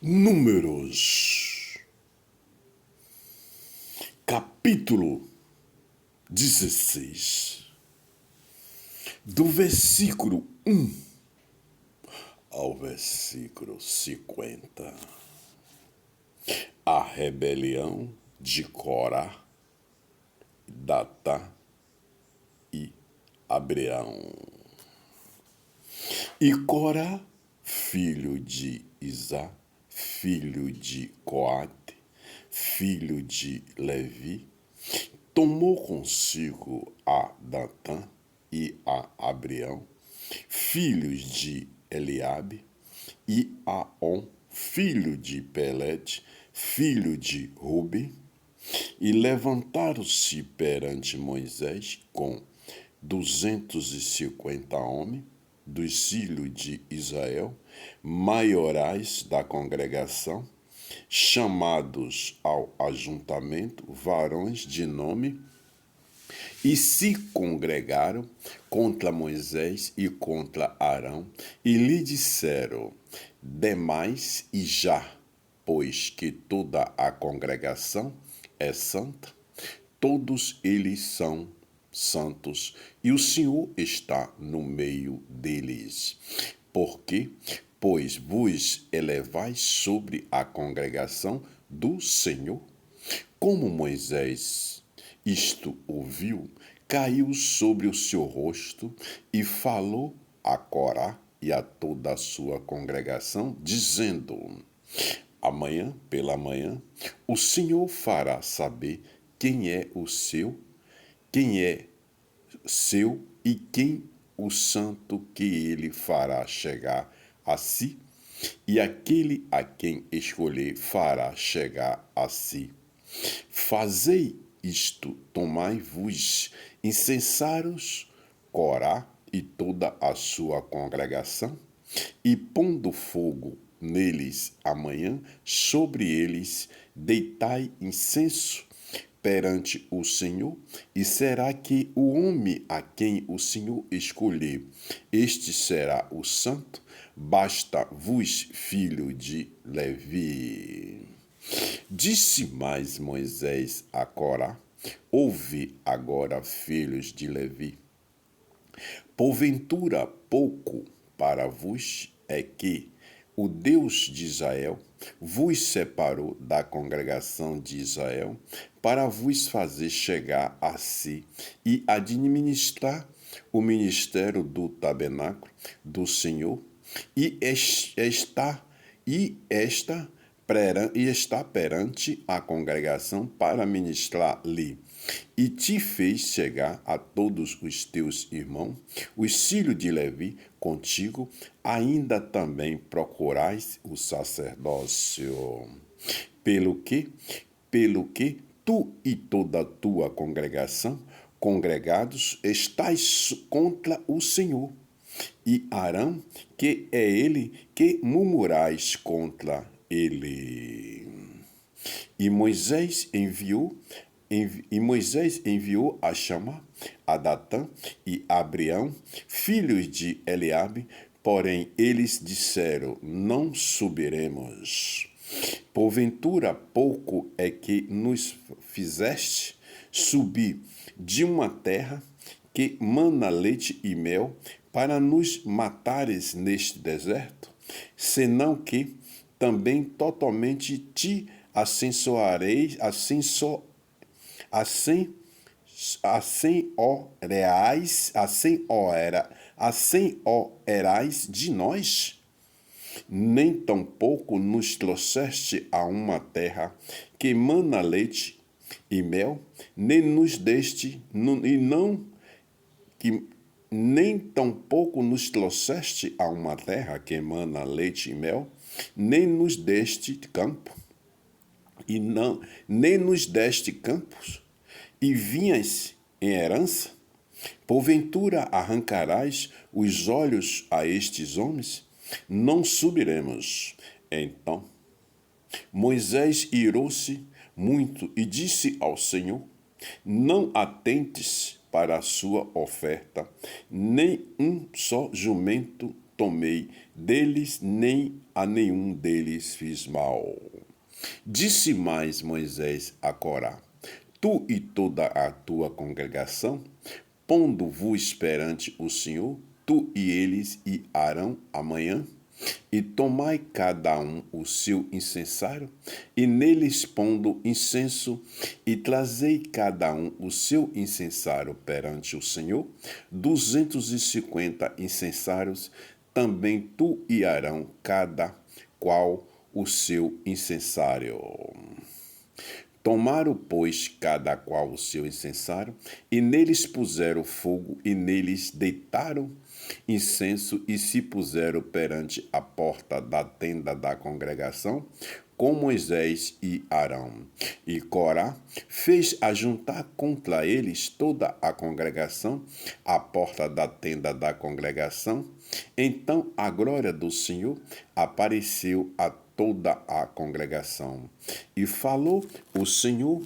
Números, capítulo 16, do versículo 1 ao versículo 50. A rebelião de Corá, Datã e Abiram. E Corá, filho de Izá, filho de Coate, filho de Levi, tomou consigo a Datã e a Abiram, filhos de Eliabe, e a On, filho de Pelete, filho de Ruben, e levantaram-se perante Moisés com 250 homens dos filhos de Israel, maiorais da congregação, chamados ao ajuntamento, varões de nome, e se congregaram contra Moisés e contra Arão, e lhe disseram: demais e já, pois que toda a congregação é santa, todos eles são santos, e o Senhor está no meio deles. Porque, pois vos elevais sobre a congregação do Senhor? Como Moisés isto ouviu, caiu sobre o seu rosto e falou a Corá e a toda a sua congregação, dizendo: amanhã pela manhã o Senhor fará saber quem é seu e quem o santo que ele fará chegar a si, e aquele a quem escolher fará chegar a si. Fazei isto, tomai-vos incensários, Corá e toda a sua congregação, e pondo fogo neles amanhã, sobre eles deitai incenso perante o Senhor, e será que o homem a quem o Senhor escolher, este será o santo, basta-vos, filho de Levi. Disse mais Moisés a Corá: ouve agora, filhos de Levi, porventura pouco para vos é que o Deus de Israel vos separou da congregação de Israel para vos fazer chegar a si e administrar o ministério do tabernáculo do Senhor, e está perante a congregação para ministrar-lhe, e te fez chegar a todos os teus irmãos, os filhos de Levi, contigo, ainda também procurais o sacerdócio. Pelo que tu e toda a tua congregação, congregados, estais contra o Senhor. E Arão, que é ele, que murmurais contra ele. E Moisés enviou a chamar a Datã e Abiram, filhos de Eliabe, porém eles disseram: não subiremos. Porventura pouco é que nos fizeste subir de uma terra que mana leite e mel, para nos matares neste deserto? Senão que também totalmente te assenhoreais de nós? Nem tampouco nos trouxeste a uma terra que mana leite e mel, nem nos deste, e não que nem tampouco nos trouxeste a uma terra que emana leite e mel, nem nos deste campo, e não, nem nos deste campos, e vinhas em herança? Porventura arrancarás os olhos a estes homens? Não subiremos. Então Moisés irou-se muito e disse ao Senhor: não atentes para a sua oferta, nem um só jumento tomei deles, nem a nenhum deles fiz mal. Disse mais Moisés a Corá: Tu e toda a tua congregação, pondo-vos perante o Senhor, tu e eles e Arão amanhã, e tomai cada um o seu incensário, e neles pondo incenso, e trazei cada um o seu incensário perante o Senhor, 250 incensários, também tu e Arão, cada qual o seu incensário. Tomaram, pois, cada qual o seu incensário, e neles puseram fogo, e neles deitaram incenso, e se puseram perante a porta da tenda da congregação, com Moisés e Arão. E Corá fez ajuntar contra eles toda a congregação, à porta da tenda da congregação. Então a glória do Senhor apareceu a toda a congregação. E falou o Senhor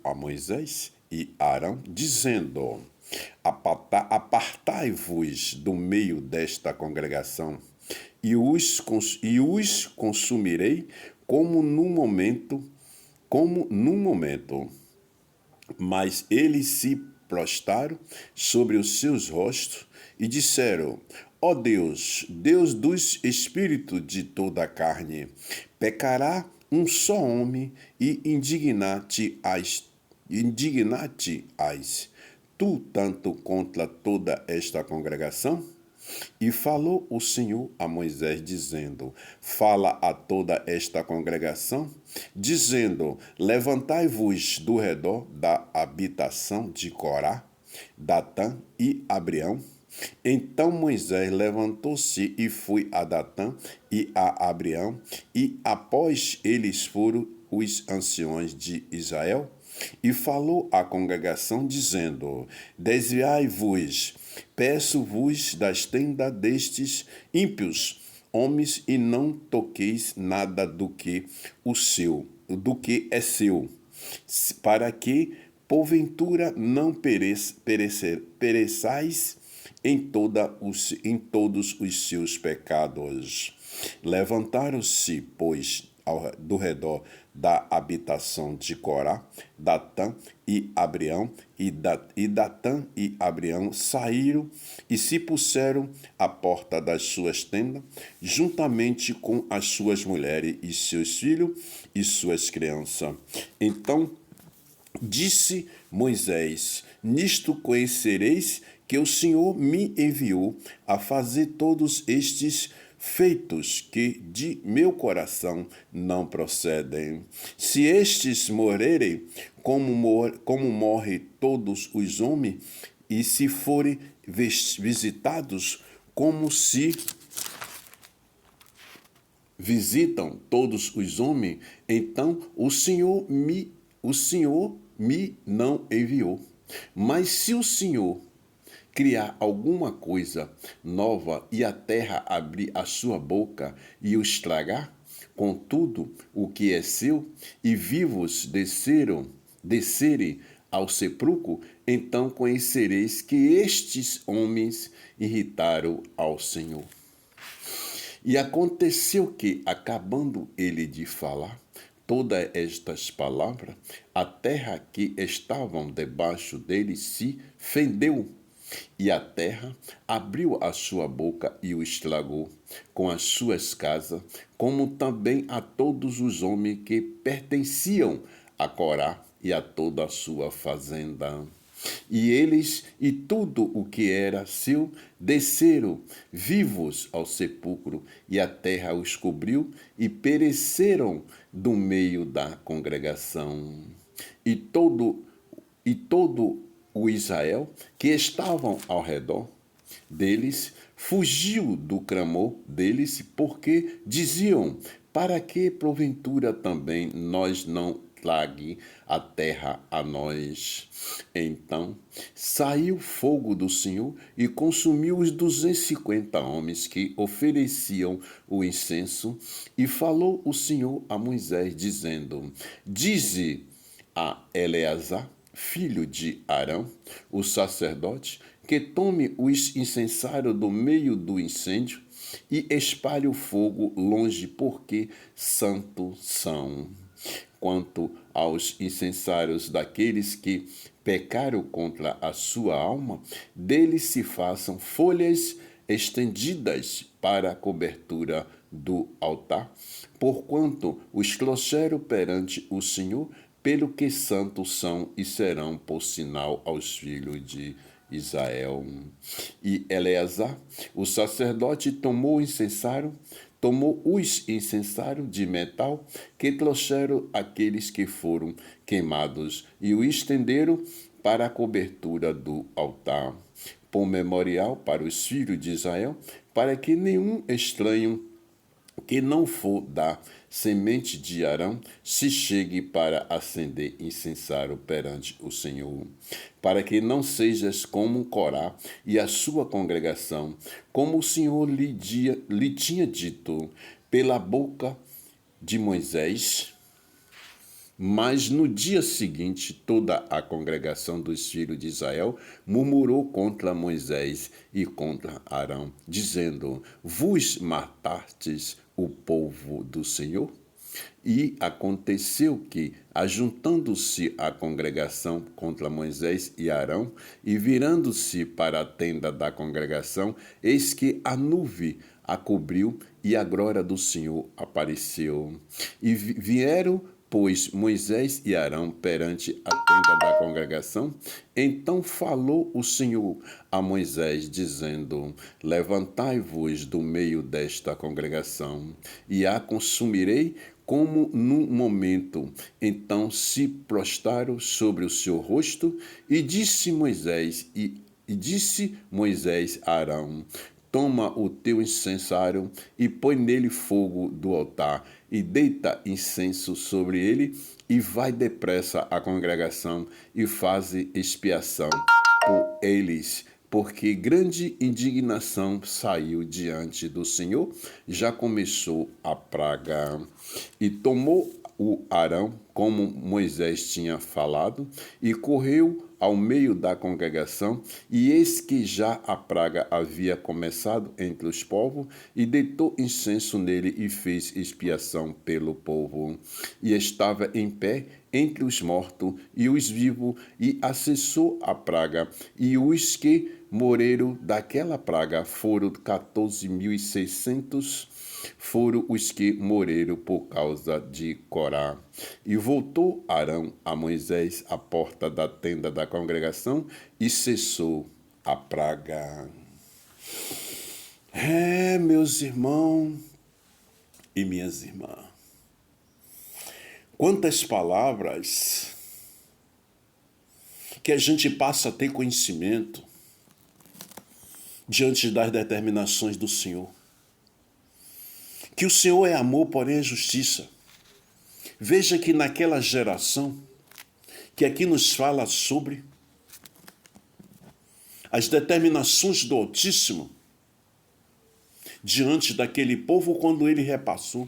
a Moisés e Arão, dizendo: Apartai-vos do meio desta congregação, e os consumirei como num momento. Mas eles se prostraram sobre os seus rostos e disseram: Ó Deus, Deus dos espíritos de toda a carne, pecará um só homem e indignar-te-ás tu tanto contra toda esta congregação? E falou o Senhor a Moisés, dizendo: Fala a toda esta congregação, dizendo: Levantai-vos do redor da habitação de Corá, Datã e Abiram. Então Moisés levantou-se e foi a Datã e a Abiram, e após eles foram os anciões de Israel, e falou à congregação, dizendo: Desviai-vos, peço-vos das tendas destes ímpios homens, e não toqueis nada do que é seu, para que porventura não pereçais em todos os seus pecados. Levantaram-se, pois, do redor da habitação de Corá, Datã e Abiram, e Datã e Abiram saíram e se puseram à porta das suas tendas, juntamente com as suas mulheres e seus filhos e suas crianças. Então disse Moisés: Nisto conhecereis que o Senhor me enviou a fazer todos estes feitos que de meu coração não procedem. Se estes morrerem, como morrem todos os homens, e se forem visitados, como se visitam todos os homens, então o Senhor me não enviou. Mas se o Senhor criar alguma coisa nova e a terra abrir a sua boca e o estragar, contudo, o que é seu, e vivos descerem ao sepulcro, então conhecereis que estes homens irritaram ao Senhor. E aconteceu que, acabando ele de falar todas estas palavras, a terra que estavam debaixo dele se fendeu, e a terra abriu a sua boca e o estragou, com as suas casas, como também a todos os homens que pertenciam a Corá e a toda a sua fazenda. E eles e tudo o que era seu desceram vivos ao sepulcro, e a terra os cobriu, e pereceram do meio da congregação. E todo o Israel que estavam ao redor deles fugiu do clamor deles, porque diziam: para que porventura também nós não trague a terra a nós? Então saiu fogo do Senhor e consumiu os 250 homens que ofereciam o incenso. E falou o Senhor a Moisés, dizendo: Dize a Eleazar, filho de Arão, o sacerdote, que tome os incensários do meio do incêndio e espalhe o fogo longe, porque santos são. Quanto aos incensários daqueles que pecaram contra a sua alma, deles se façam folhas estendidas para a cobertura do altar, porquanto os trouxeram perante o Senhor, pelo que santos são e serão por sinal aos filhos de Israel. E Eleazar, o sacerdote, tomou os incensários de metal que trouxeram aqueles que foram queimados e o estenderam para a cobertura do altar, por memorial para os filhos de Israel, para que nenhum estranho que não for da semente de Arão se chegue para acender incensário perante o Senhor, para que não sejas como Corá e a sua congregação, como o Senhor lhe tinha dito pela boca de Moisés. Mas no dia seguinte, toda a congregação dos filhos de Israel murmurou contra Moisés e contra Arão, dizendo: Vos matastes o povo do Senhor? E aconteceu que, ajuntando-se a congregação contra Moisés e Arão, e virando-se para a tenda da congregação, eis que a nuvem a cobriu e a glória do Senhor apareceu. E vieram, pois, Moisés e Arão perante a tenda da congregação. Então falou o Senhor a Moisés, dizendo: Levantai-vos do meio desta congregação, e a consumirei como num momento. Então se prostraram sobre o seu rosto, e disse Moisés a Arão: Toma o teu incensário e põe nele fogo do altar, e deita incenso sobre ele, e vai depressa à congregação, e faze expiação por eles, porque grande indignação saiu diante do Senhor, já começou a praga. E tomou o Arão, como Moisés tinha falado, e correu ao meio da congregação, e eis que já a praga havia começado entre os povos, e deitou incenso nele e fez expiação pelo povo. E estava em pé entre os mortos e os vivos, e acessou a praga, e os que morreram daquela praga foram 14.600, foram os que morreram por causa de Corá. E voltou Arão a Moisés à porta da tenda da congregação, e cessou a praga. Meus irmãos e minhas irmãs, quantas palavras que a gente passa a ter conhecimento diante das determinações do Senhor. Que o Senhor é amor, porém é justiça. Veja que naquela geração, que aqui nos fala sobre as determinações do Altíssimo diante daquele povo, quando ele repassou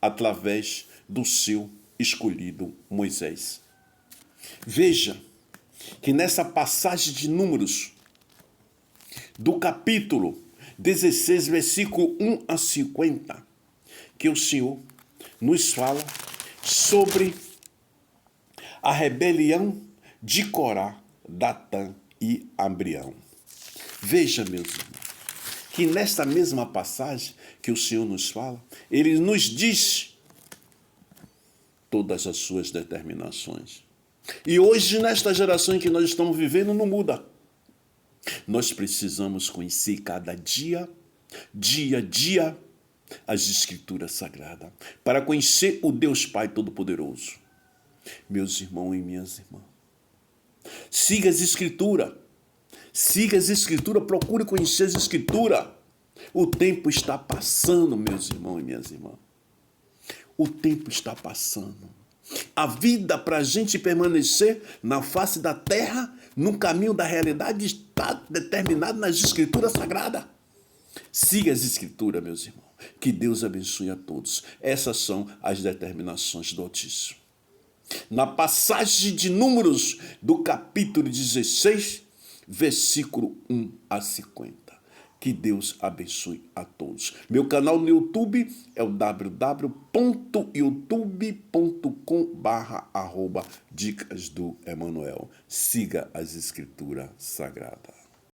através do seu escolhido Moisés. Veja que nessa passagem de Números, do capítulo 16, versículo 1 a 50, que o Senhor nos fala sobre a rebelião de Corá, Datã e Abiram. Veja, meus irmãos, que nesta mesma passagem que o Senhor nos fala, ele nos diz todas as suas determinações. E hoje, nesta geração em que nós estamos vivendo, não muda. Nós precisamos conhecer cada dia, as Escrituras Sagradas, para conhecer o Deus Pai Todo-Poderoso. Meus irmãos e minhas irmãs, siga as Escrituras. Siga as Escrituras, procure conhecer as Escrituras. O tempo está passando, meus irmãos e minhas irmãs. O tempo está passando. A vida para a gente permanecer na face da terra, no caminho da realidade, está determinado nas Escrituras Sagradas. Siga as Escrituras, meus irmãos. Que Deus abençoe a todos. Essas são as determinações do Altíssimo. Na passagem de Números, do capítulo 16, versículo 1 a 50. Que Deus abençoe a todos. Meu canal no YouTube é o www.youtube.com/dicas do Emanuel. Siga as Escrituras Sagradas.